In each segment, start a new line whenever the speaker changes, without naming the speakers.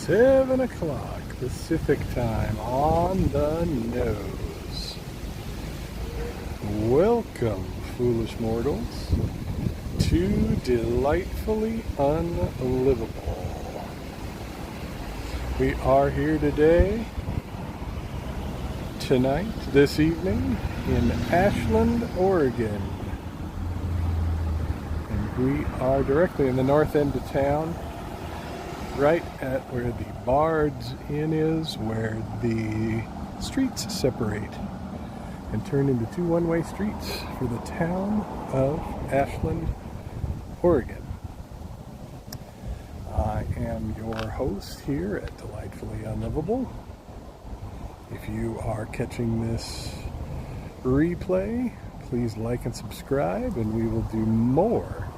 7 o'clock Pacific time on the nose. Welcome, foolish mortals, to Delightfully Unlivable. We are here today, tonight, this evening, in Ashland, Oregon. And we are directly in the north end of town, right at where the Bard's Inn is, where the streets separate and turn into two one-way streets for the town of Ashland, Oregon. I am your host here at Delightfully Unlivable. If you are catching this replay, please like and subscribe, and we will do more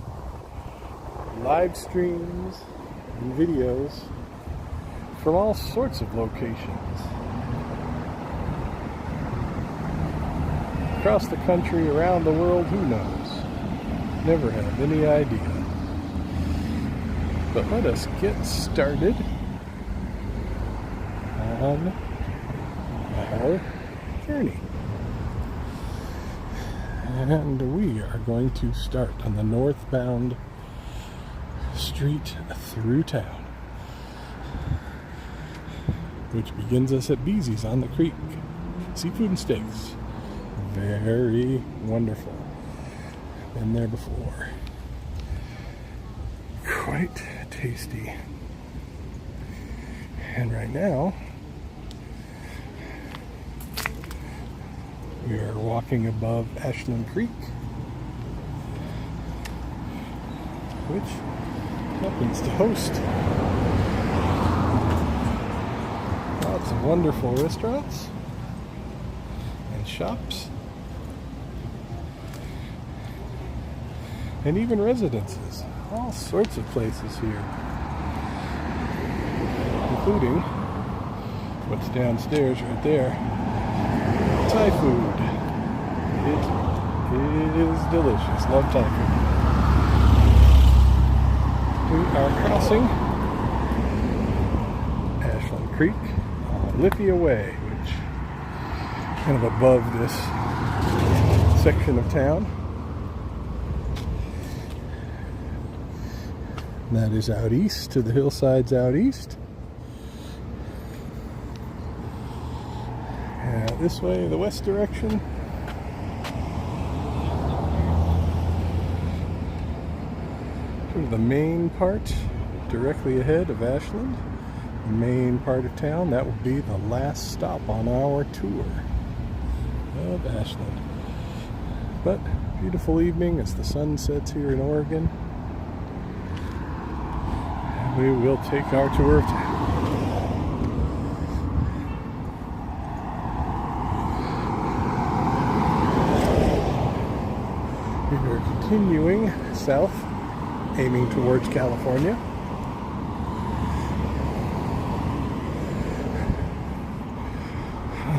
live streams and videos from all sorts of locations across the country, around the world, who knows? Never have any idea. But let us get started on our journey. And we are going to start on the northbound street through town, which begins us at Beezy's on the creek. Seafood and steaks. Very wonderful. Been there before. Quite tasty. And right now, we are walking above Ashland Creek, which happens to host lots of wonderful restaurants and shops and even residences. All sorts of places here, including what's downstairs right there, Thai food. It is delicious. Love Thai food. We are crossing Ashland Creek on Lithia Way, which is kind of above this section of town. And that is out east, to the hillsides out east. And this way, the west direction, sort of the main part directly ahead of Ashland, the main part of town. That will be the last stop on our tour of Ashland. But beautiful evening as the sun sets here in Oregon. And we will take our tour of town. We are continuing south, aiming towards California.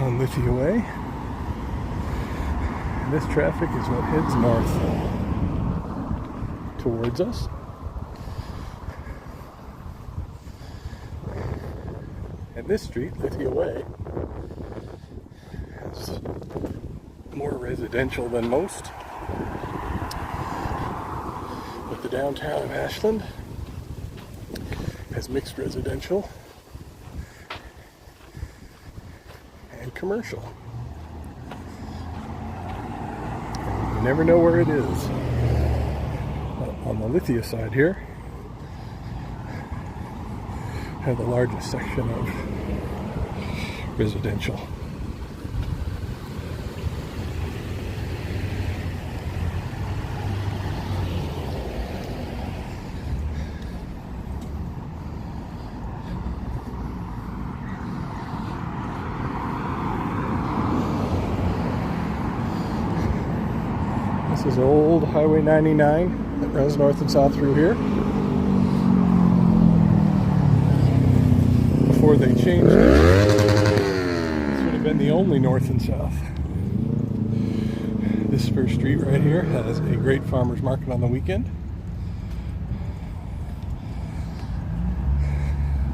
On Lithia Way. And this traffic is what heads north towards us. And this street, Lithia Way, is more residential than most. But the downtown of Ashland has mixed residential and commercial. You never know where it is. On the Lithia side here, have the largest section of residential. This is old Highway 99 that runs north and south through here. Before they changed it, this would have been the only north and south. This first street right here has a great farmer's market on the weekend.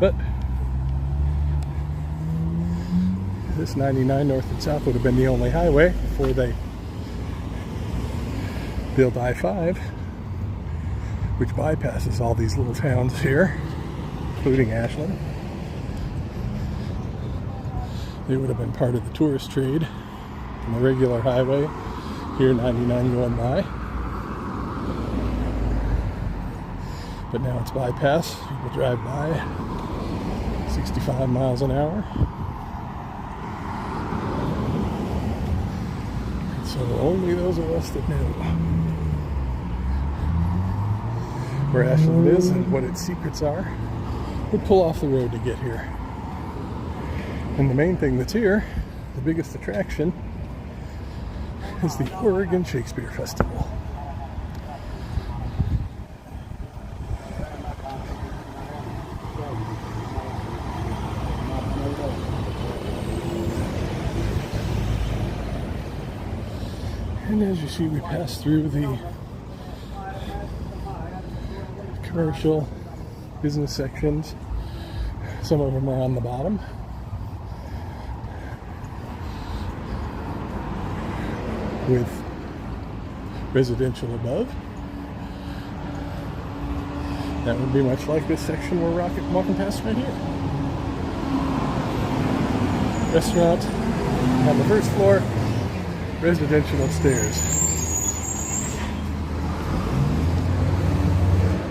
But This 99 north and south would have been the only highway before they built I-5, which bypasses all these little towns here, including Ashland. They would have been part of the tourist trade and the regular highway. Here 99 going by. But now it's bypass. People drive by 65 miles an hour. So only those of us that know where Ashland is and what its secrets are would pull off the road to get here. And the main thing that's here, the biggest attraction, is the Oregon Shakespeare Festival. And as you see, we pass through the commercial business sections. Some of them are on the bottom. With residential above. That would be much like this section we're walking past right here. Restaurant on the first floor, residential upstairs.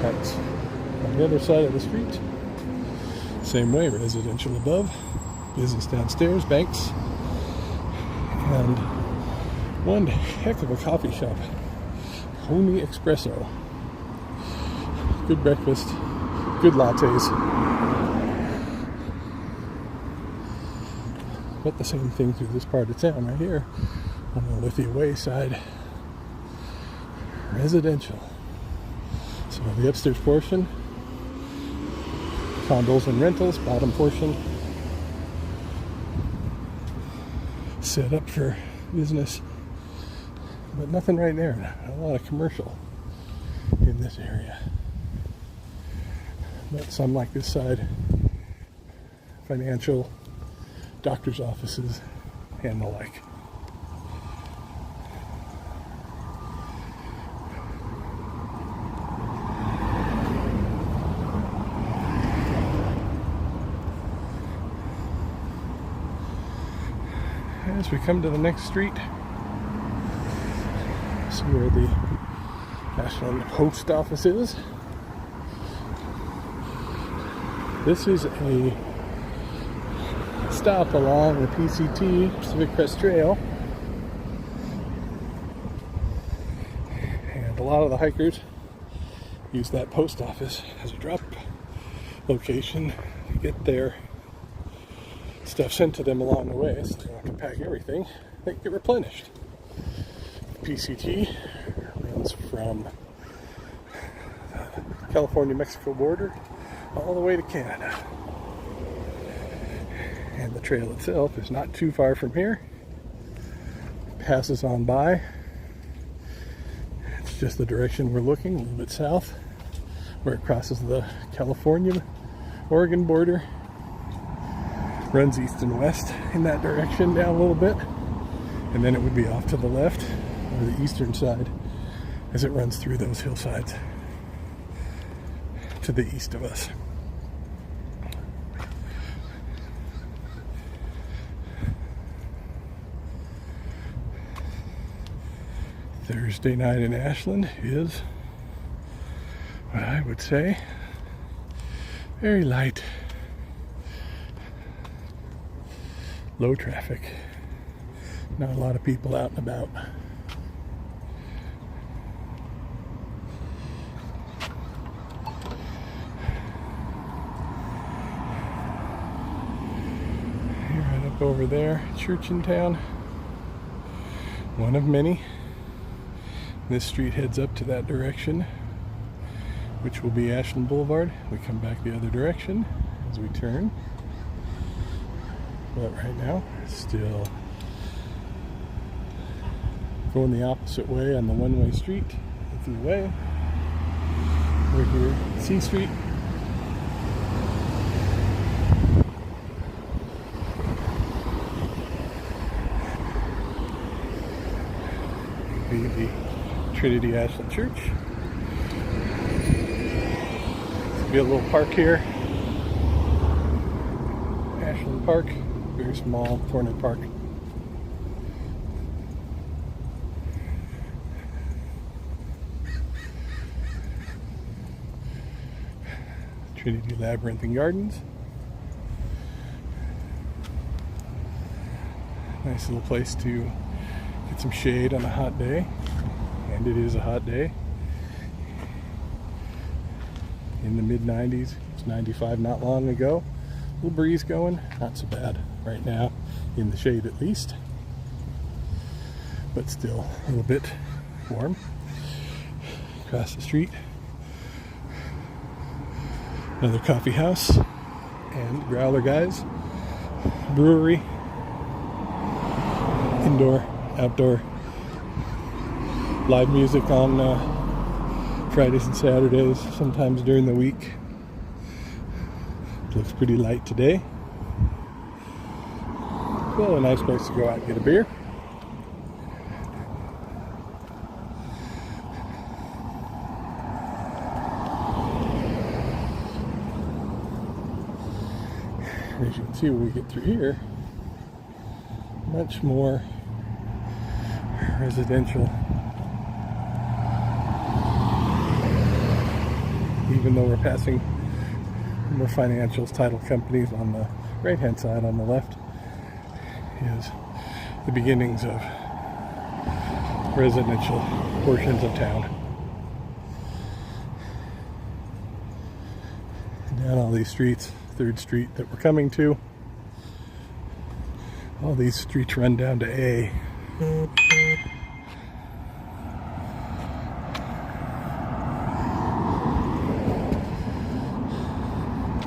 That's on the other side of the street. Same way, residential above, business downstairs, banks, and one heck of a coffee shop. Pony Espresso. Good breakfast, good lattes. But the same thing through this part of town right here on the Lithia Way side. Residential. So the upstairs portion, condos and rentals, bottom portion set up for business. But nothing right there. Not a lot of commercial in this area. But some like this side, financial, doctor's offices, and the like. As we come to the next street, see where the Ashland Post Office is. This is a stop along the PCT, Pacific Crest Trail. And a lot of the hikers use that post office as a drop location to get their stuff sent to them along the way, so they don't have to pack everything. They get replenished. PCT runs from the California-Mexico border all the way to Canada. And the trail itself is not too far from here. It passes on by. It's just the direction we're looking, a little bit south, where it crosses the California-Oregon border. Runs east and west in that direction down a little bit. And then it would be off to the left, or the eastern side, as it runs through those hillsides to the east of us. Thursday night in Ashland is, what I would say, very light. Low traffic. Not a lot of people out and about. Here, right up over there, church in town. One of many. This street heads up to that direction, which will be Ashland Boulevard. We come back the other direction as we turn. But right now, still going the opposite way on the one-way street. Lithia Way. We're here at C Street. Trinity Ashland Church. There'll be a little park here. Ashland Park, very small, corner park. Trinity Labyrinth and Gardens. Nice little place to get some shade on a hot day, and it is a hot day. In the mid-90s, it's 95 not long ago. A little breeze going, not so bad right now, in the shade at least, but still a little bit warm. Across the street, another coffee house and Growler Guys brewery. Indoor, outdoor, live music on Fridays and Saturdays, sometimes during the week. It looks pretty light today. So a nice place to go out and get a beer. As you can see when we get through here, much more residential. Even though we're passing more financials, title companies on the right hand side, on the left is the beginnings of residential portions of town. Down all these streets, 3rd Street that we're coming to. All these streets run down to A.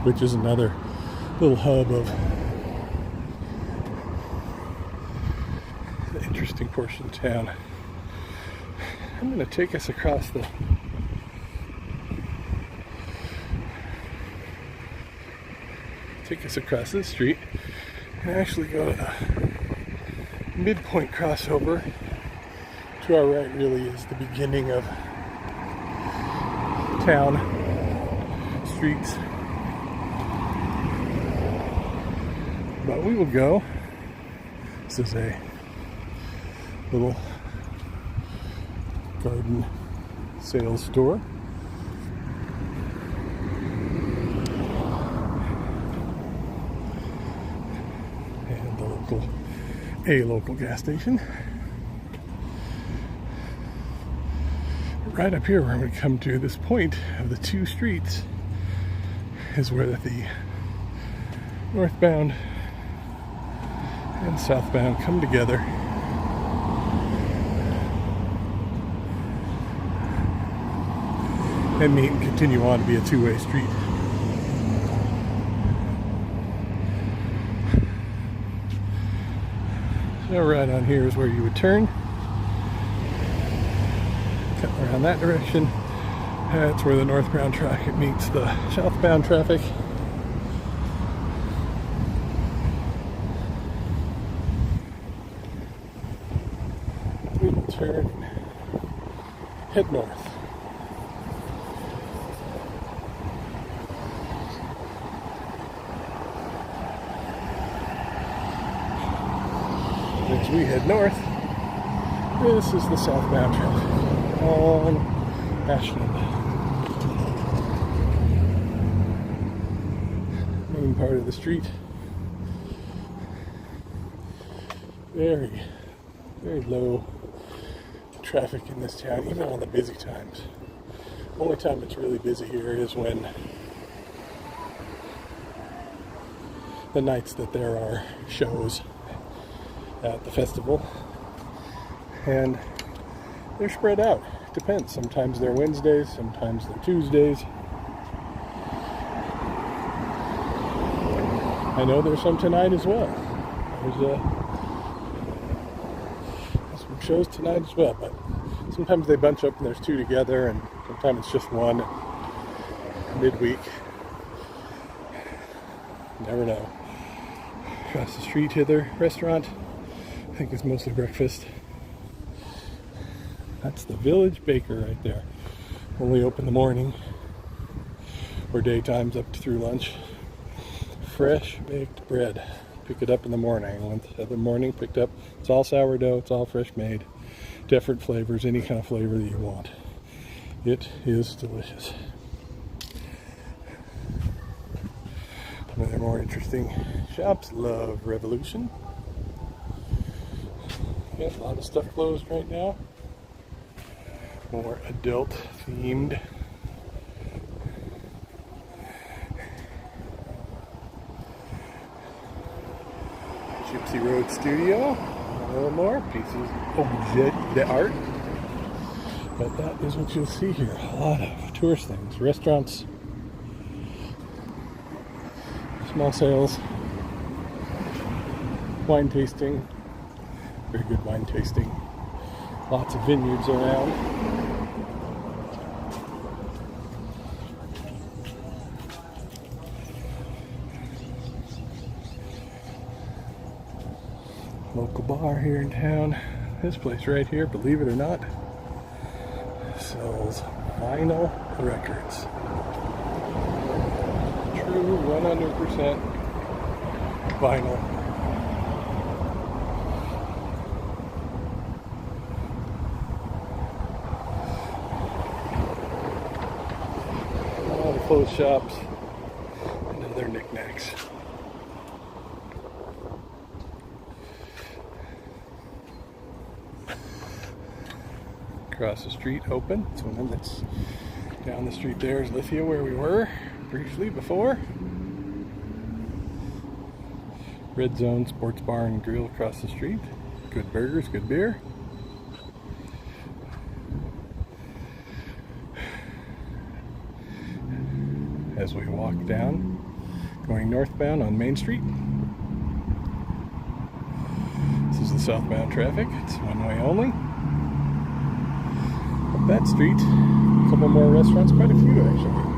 Which is another little hub of the interesting portion of town. I'm going to take us across this street and actually go to the midpoint crossover. To our right really is the beginning of town streets. But we will go. This is a little garden sales store. And a local gas station. Right up here where we come to this point of the 2 streets is where the northbound and southbound come together. And meet and continue on to be a 2-way street. So right on here is where you would turn. Cut around that direction. That's where the northbound traffic meets the southbound traffic. We will turn and head north. As we head north, this is the southbound traffic on Ashland. Main part of the street. Very low traffic in this town, even on the busy times. Only time it's really busy here is when the nights that there are shows at the festival, and they're spread out. Depends. Sometimes they're Wednesdays, sometimes they're Tuesdays. I know there's some tonight as well. There's some shows tonight as well, but sometimes they bunch up and there's 2 together, and sometimes it's just one midweek. Never know. Across the street hither, restaurant. I think it's mostly breakfast. That's the Village Baker right there. Only open in the morning or daytimes up to through lunch. Fresh baked bread. Pick it up in the morning. Went the other morning, picked up. It's all sourdough. It's all fresh made. Different flavors, any kind of flavor that you want. It is delicious. One of their more interesting shops. Love Revolution. Yeah, a lot of stuff closed right now. More adult themed. Gypsy Road Studio. A little more pieces of d'art. But that is what you'll see here. A lot of tourist things, restaurants, small sales, wine tasting. Very good wine tasting. Lots of vineyards around. Local bar here in town. This place right here, believe it or not, sells vinyl records. True 100% vinyl. All the clothes shops and other knickknacks. Across the street, open. So then that's down the street there is Lithia, where we were briefly before. Red Zone Sports Bar and Grill across the street. Good burgers, good beer. As we walk down, going northbound on Main Street. This is the southbound traffic. It's one way only. Up that street, a couple more restaurants, quite a few actually.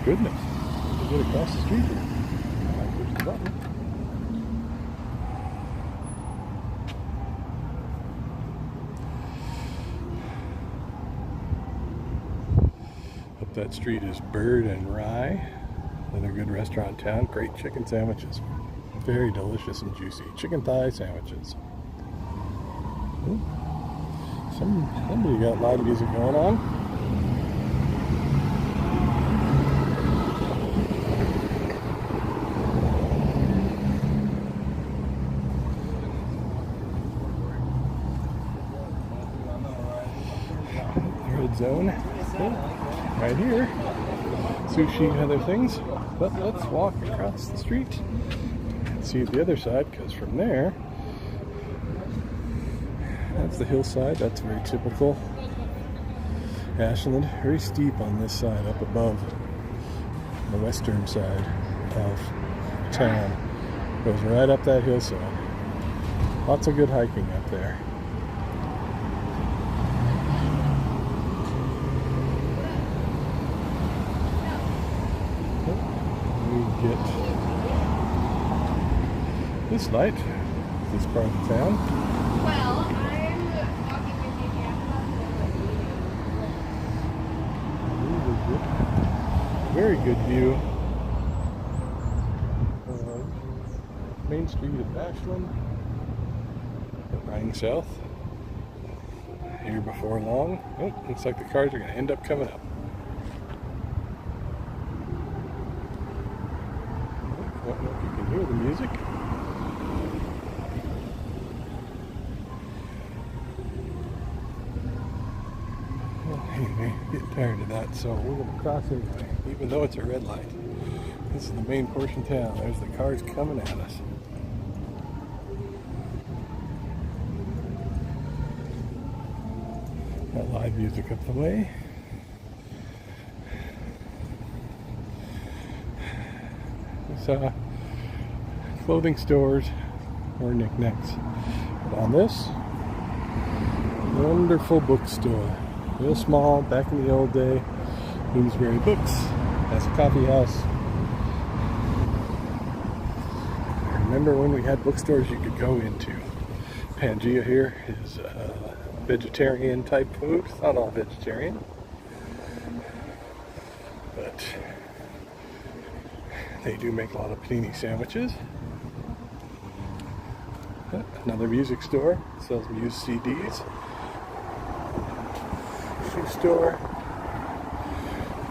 Goodness, to get across the street here. Push the button. Up that street is Bird and Rye, another good restaurant in town. Great chicken sandwiches, very delicious and juicy. Chicken thigh sandwiches. Ooh. Somebody got live music going on. Zone right here, sushi and other things, but let's walk across the street and see the other side, because from there, that's the hillside. That's very typical Ashland. Very steep on this side up above the western side of town. Goes right up that hillside. Lots of good hiking up there. Get this light, this part of the town.
Well, I'm walking with you.
Very good view of Main Street of Ashland. Riding south here before long. Oh, looks like the cars are going to end up coming up. I don't know if you can hear the music. Well, anyway, getting tired of that, so we're going to cross anyway, even though it's a red light. This is the main portion of town. There's the cars coming at us. Got live music up the way. Clothing stores or knickknacks. But on this, Wonderful bookstore. Real small, back in the old day. Bloomsbury Books. Has a coffee house. I remember when we had bookstores you could go into. Pangea here is vegetarian type food. It's not all vegetarian. But they do make a lot of panini sandwiches. Another music store. Sells used CDs. Shoe store.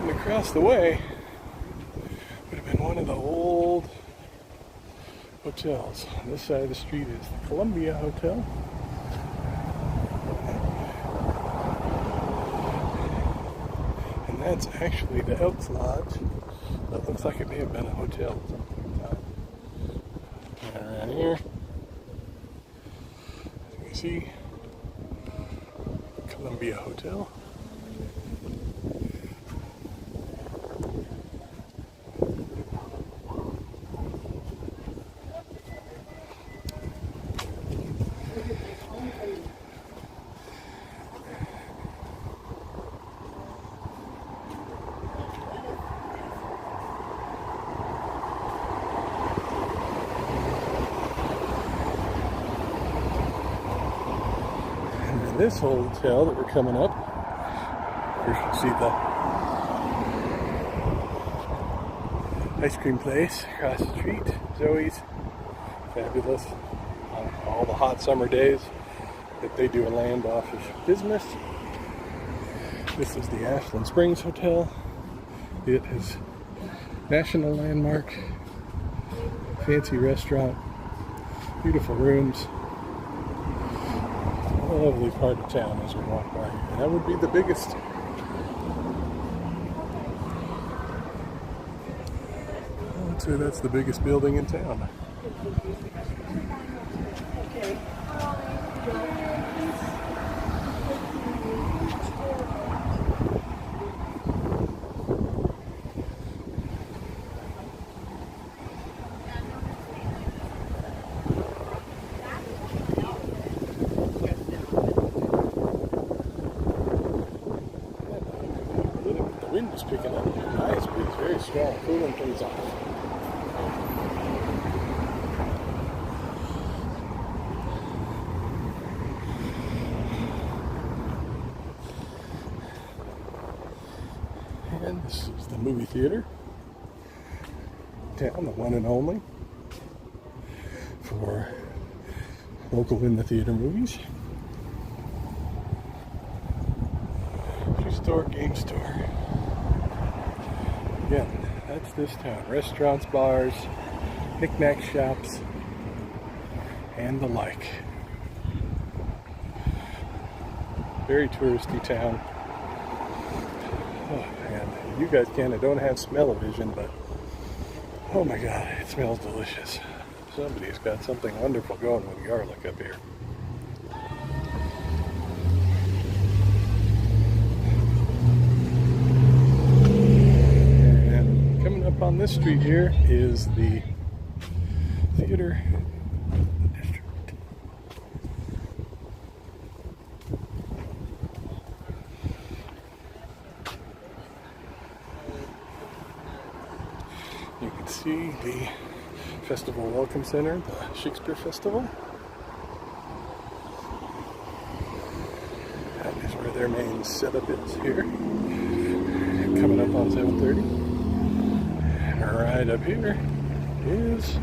And across the way would have been one of the old hotels. On this side of the street is the Columbia Hotel. And that's actually the Elks Lodge. That looks like it may have been a hotel at some point in time. And around here, as you can see, Columbia Hotel. This hotel that we're coming up, you can see the ice cream place across the street. Zoe's, fabulous. On all the hot summer days that they do a land office business. This is the Ashland Springs Hotel. It is national landmark, fancy restaurant, beautiful rooms. Lovely part of town as we walk by here. That would be the biggest. I'd say that's the biggest building in town. The wind is picking up. High speed is very strong, cooling things off. And this is the movie theater. Town, the one and only for local in the theater movies. Shoe store, game store. Again, that's this town. Restaurants, bars, knick-knack shops, and the like. Very touristy town. Oh man, you guys don't have smell-o-vision, but oh my god, it smells delicious. Somebody's got something wonderful going with garlic up here. And coming up on this street here is the theater district. You can see the Festival Welcome Center, the Shakespeare Festival. That is where their main setup is here. Coming up on 7:30. And right up here is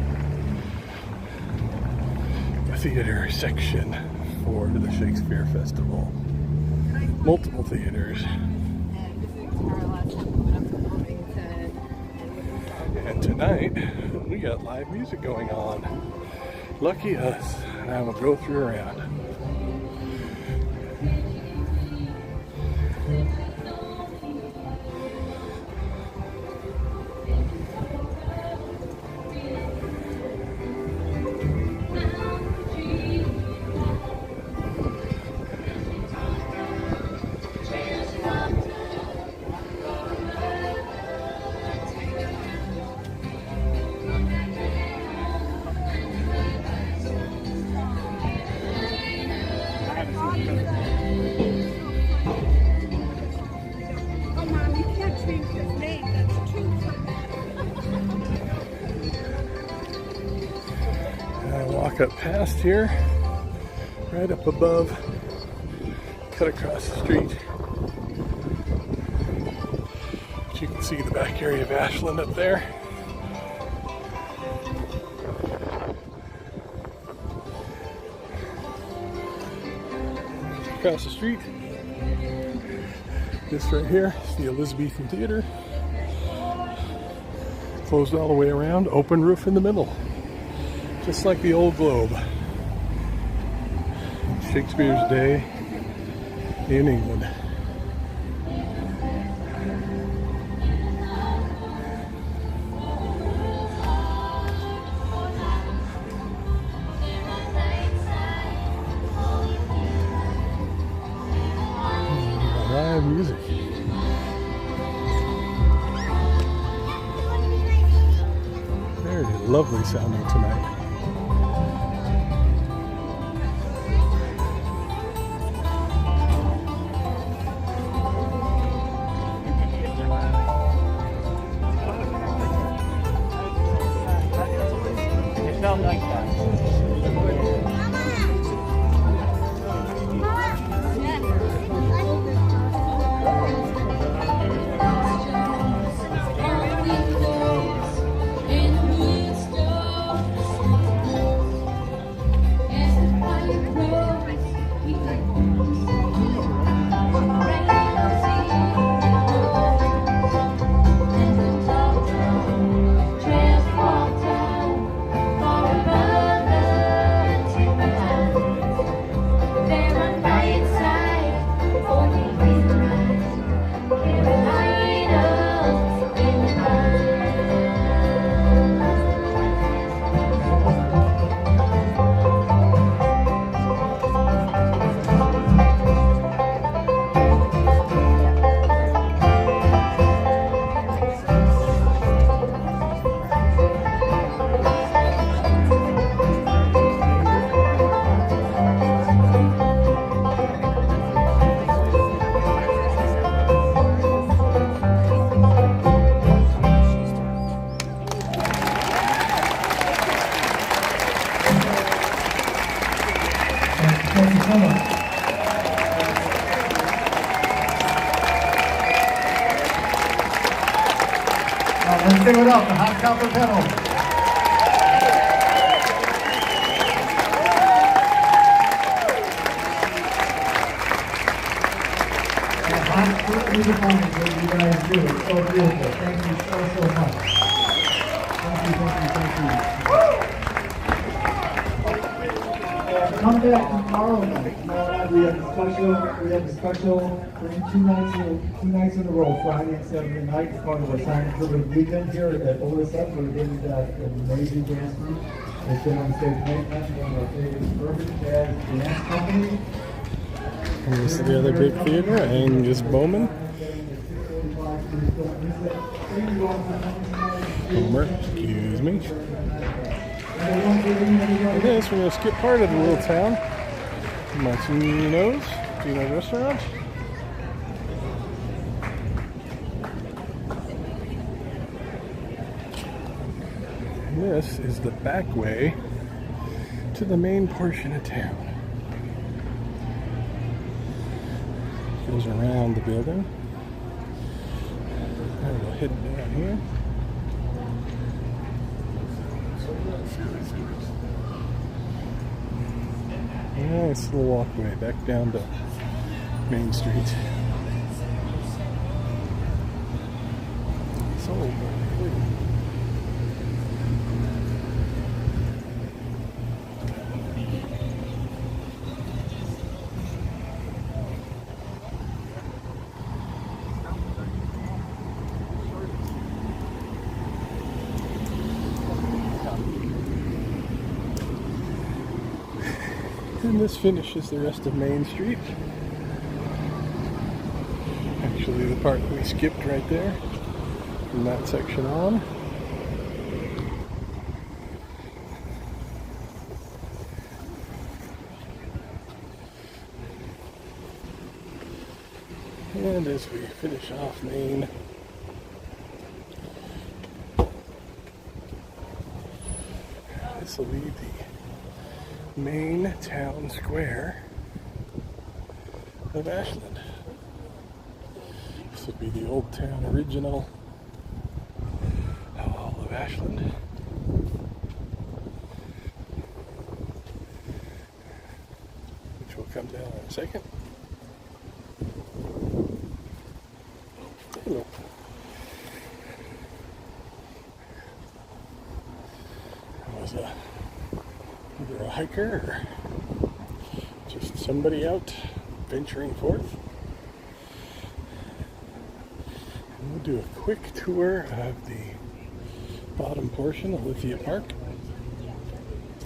the theater section for the Shakespeare Festival. Multiple theaters. And tonight, we got live music going on. Lucky us. And I will go through around. walk up past here, right up above, cut across the street. But you can see the back area of Ashland up there. Across the street, this right here is the Elizabethan Theater. Closed all the way around, open roof in the middle. Just like the old Globe. Shakespeare's day in England. Live music. Very lovely sounding tonight.
It felt like that.
Thank you so much. Let's give it up, the Hot Copper Pedal. And absolutely performing what you guys do. It's so beautiful. Thank you so much. Thank you. Come back tomorrow night. Tomorrow night we have the special, we're in two nights in a row, Friday and Saturday night. It's part of our signing for the weekend here at OSF. We're getting an amazing dance group. It's been on stage many times, one of our favorite urban jazz dance company.
And this is the other big theater, Angus Bowman. Homer, excuse me. And this, we're going to skip part of the little town. Martino's restaurant. And this is the back way to the main portion of town. Goes around the building. And we'll head down here. Nice little walkway back down to Main Street. So pretty. And this finishes the rest of Main Street. Actually, the part we skipped right there, from that section on. And as we finish off Main, this will be the main town square of Ashland. This would be the old town original hall of Ashland. Which will come down in a second. Hello. There was either a hiker or just somebody out venturing forth. And we'll do a quick tour of the bottom portion of Lithia Park.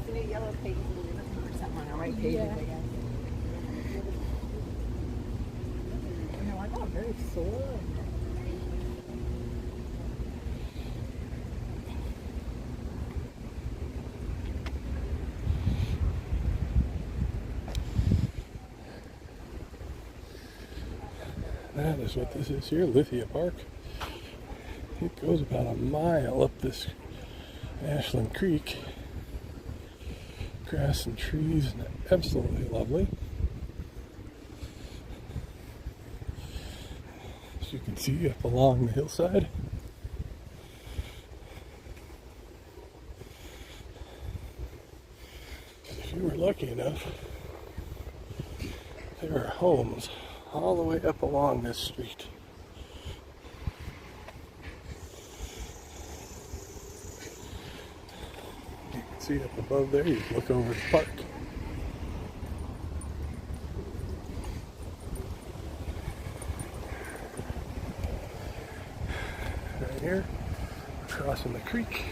The new yellow pages, we're looking for something on our right pages, I guess. You know, I got very sore.
That is what this is here, Lithia Park. It goes about a mile up this Ashland Creek. Grass and trees, and absolutely lovely. As you can see up along the hillside. If you were lucky enough, there are homes all the way up along this street. You can see up above there, you can look over the park. Right here, crossing the creek.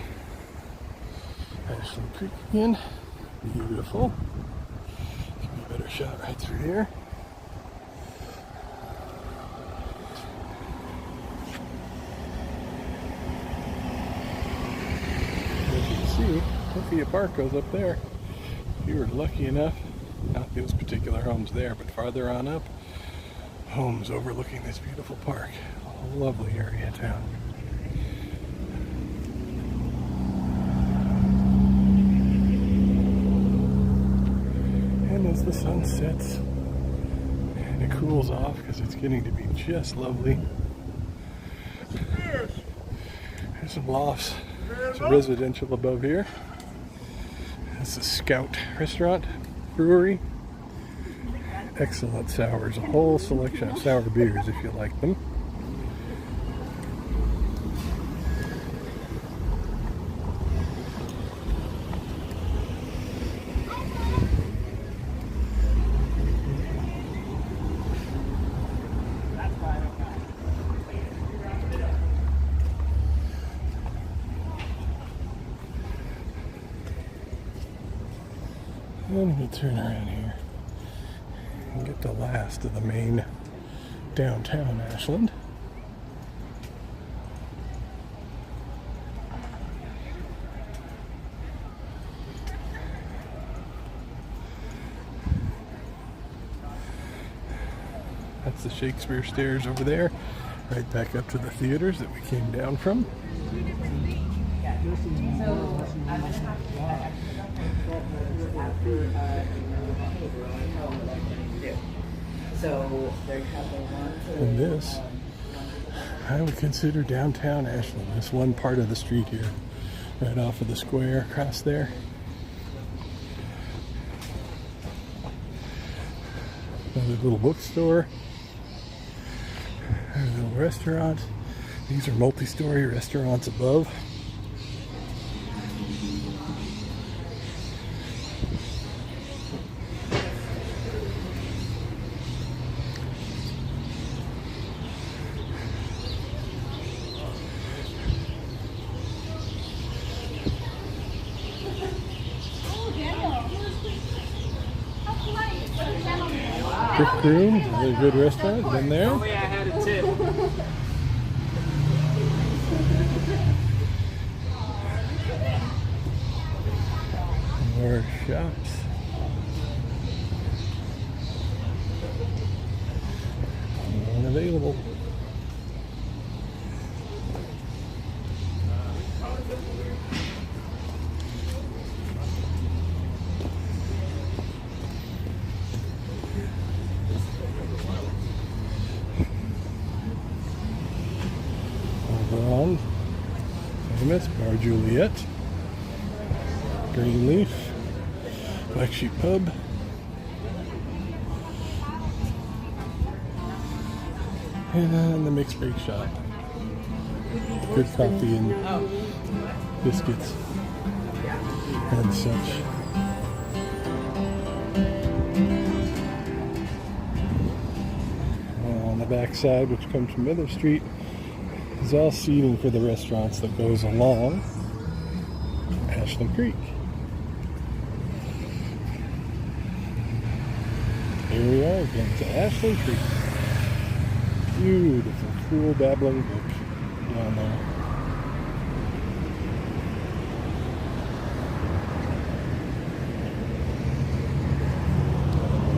Ashland Creek again. Beautiful. Give me a better shot right through here. Lithia Park goes up there. If you were lucky enough, not those particular homes there, but farther on up, homes overlooking this beautiful park. A lovely area of town. And as the sun sets and it cools off because it's getting to be just lovely, there's some lofts. It's residential above here. This is Scout Restaurant, Brewery. Excellent sours. A whole selection of sour beers if you like them. And we turn around here and get the last of the main downtown Ashland. That's the Shakespeare stairs over there, right back up to the theaters that we came down from. And this, I would consider downtown Ashland. This one part of the street here, right off of the square across there. Another little bookstore, a little restaurant. These are multi-story restaurants above. Brick Room, another good restaurant. Been there.
Tell me I had a tip.
More shops. Unavailable. famous Bar Juliet, Greenleaf, Black Sheep Pub, and the Mixed Bake Shop. Good coffee and biscuits and such. On the back side, which comes from Miller Street, is all seating for the restaurants that goes along Ashland Creek. Here we are again to Ashland Creek. Beautiful, cool, babbling brook down there.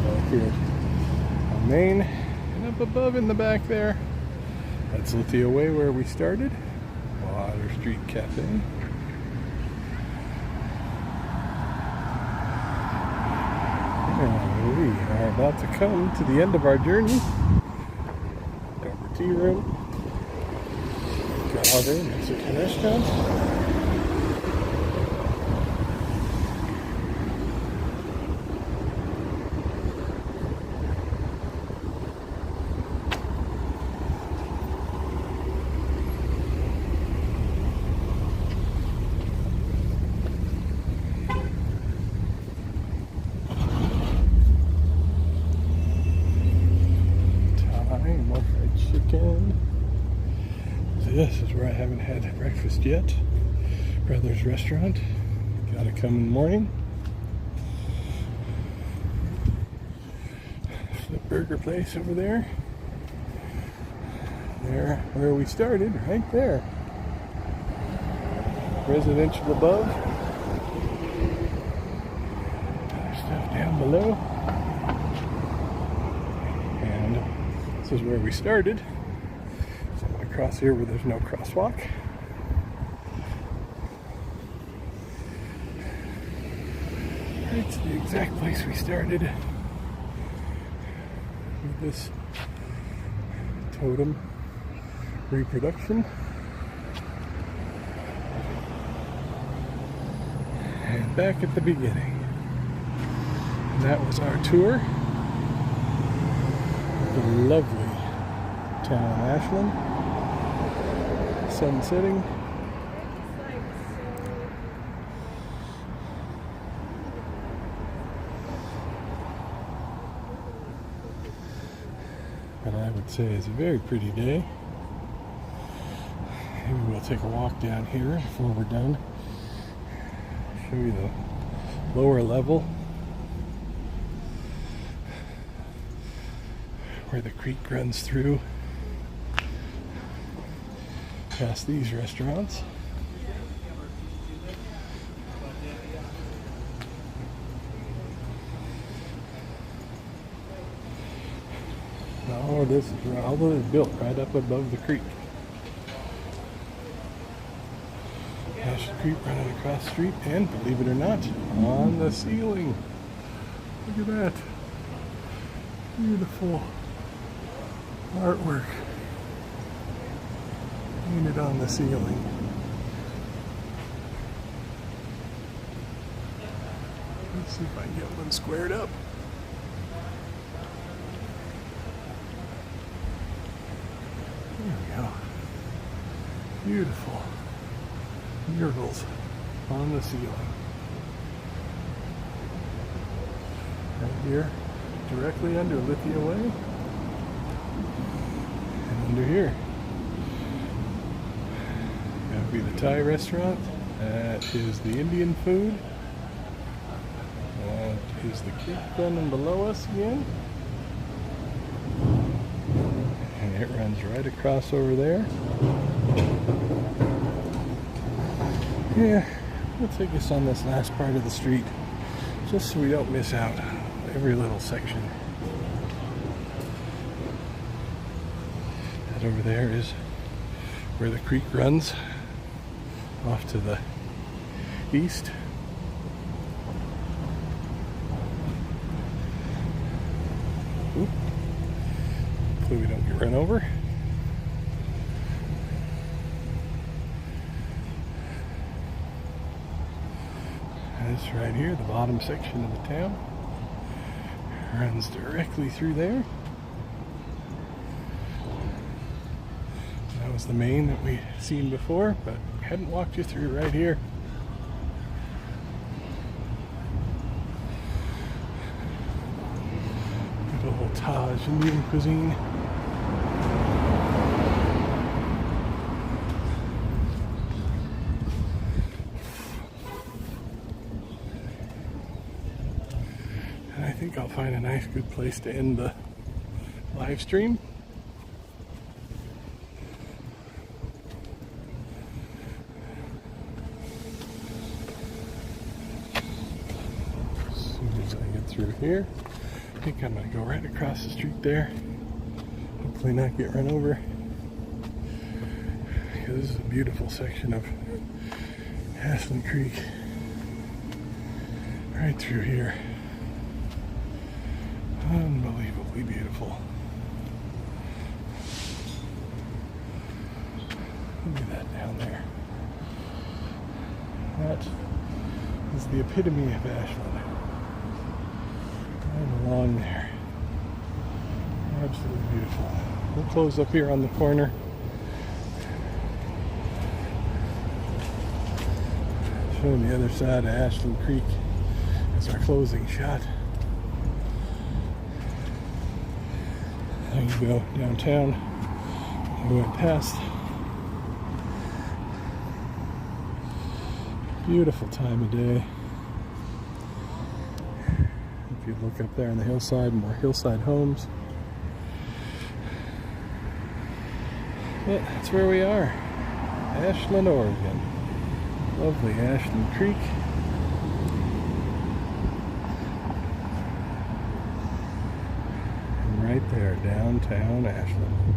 Back here on Main, and up above in the back there, that's Lithia Way where we started. Water Street Cafe. And we are about to come to the end of our journey. Dover Tea Room. Calgary Mexican Restaurant. More fried chicken. This is where I haven't had breakfast yet. Brothers Restaurant. Gotta come in the morning. The burger place over there. There, where we started, right there. Residential above. Other stuff down below. This is where we started. So I'm going to cross here where there's no crosswalk. Right to the exact place we started with this totem reproduction. And back at the beginning. And that was our tour. The lovely town of Ashland. Sun setting. And I would say it's a very pretty day. Maybe we'll take a walk down here before we're done. Show you the lower level, where the creek runs through past these restaurants. Oh, this is all of it built right up above the creek. Ashland Creek running across the street, and believe it or not, on the ceiling. Look at that. Beautiful artwork painted on the ceiling. Let's see if I can get one squared up. There we go. Beautiful murals on the ceiling. Right here, directly under Lithia Way. And under here, that would be the Thai restaurant. That is the Indian food. That is the creek running below us again. And it runs right across over there. Yeah, we'll take us on this last part of the street, just so we don't miss out every little section. That over there is where the creek runs off to the east. Oop. Hopefully we don't get run over. This right here, the bottom section of the town, runs directly through there. That was the main that we'd seen before, but hadn't walked you through right here. Good old Taj Indian cuisine. And I think I'll find a nice good place to end the live stream. Through here. I think I'm going to go right across the street there. Hopefully not get run over. Because this is a beautiful section of Ashland Creek. Right through here. Unbelievably beautiful. Look at that down there. That is the epitome of Ashland. Right along there. Absolutely beautiful. We'll close up here on the corner. Showing the other side of Ashland Creek as our closing shot. There you go, downtown. We went past. Beautiful time of day. If you look up there on the hillside, more hillside homes. But that's where we are. Ashland, Oregon. Lovely Ashland Creek. And right there, downtown Ashland.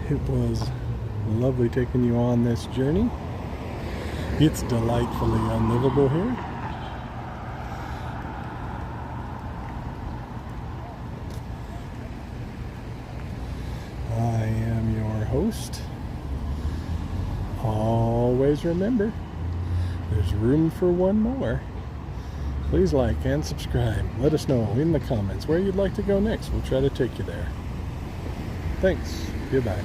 It was lovely taking you on this journey. It's delightfully unlivable here. I am your host. Always remember, there's room for one more. Please like and subscribe. Let us know in the comments where you'd like to go next. We'll try to take you there. Thanks. Goodbye.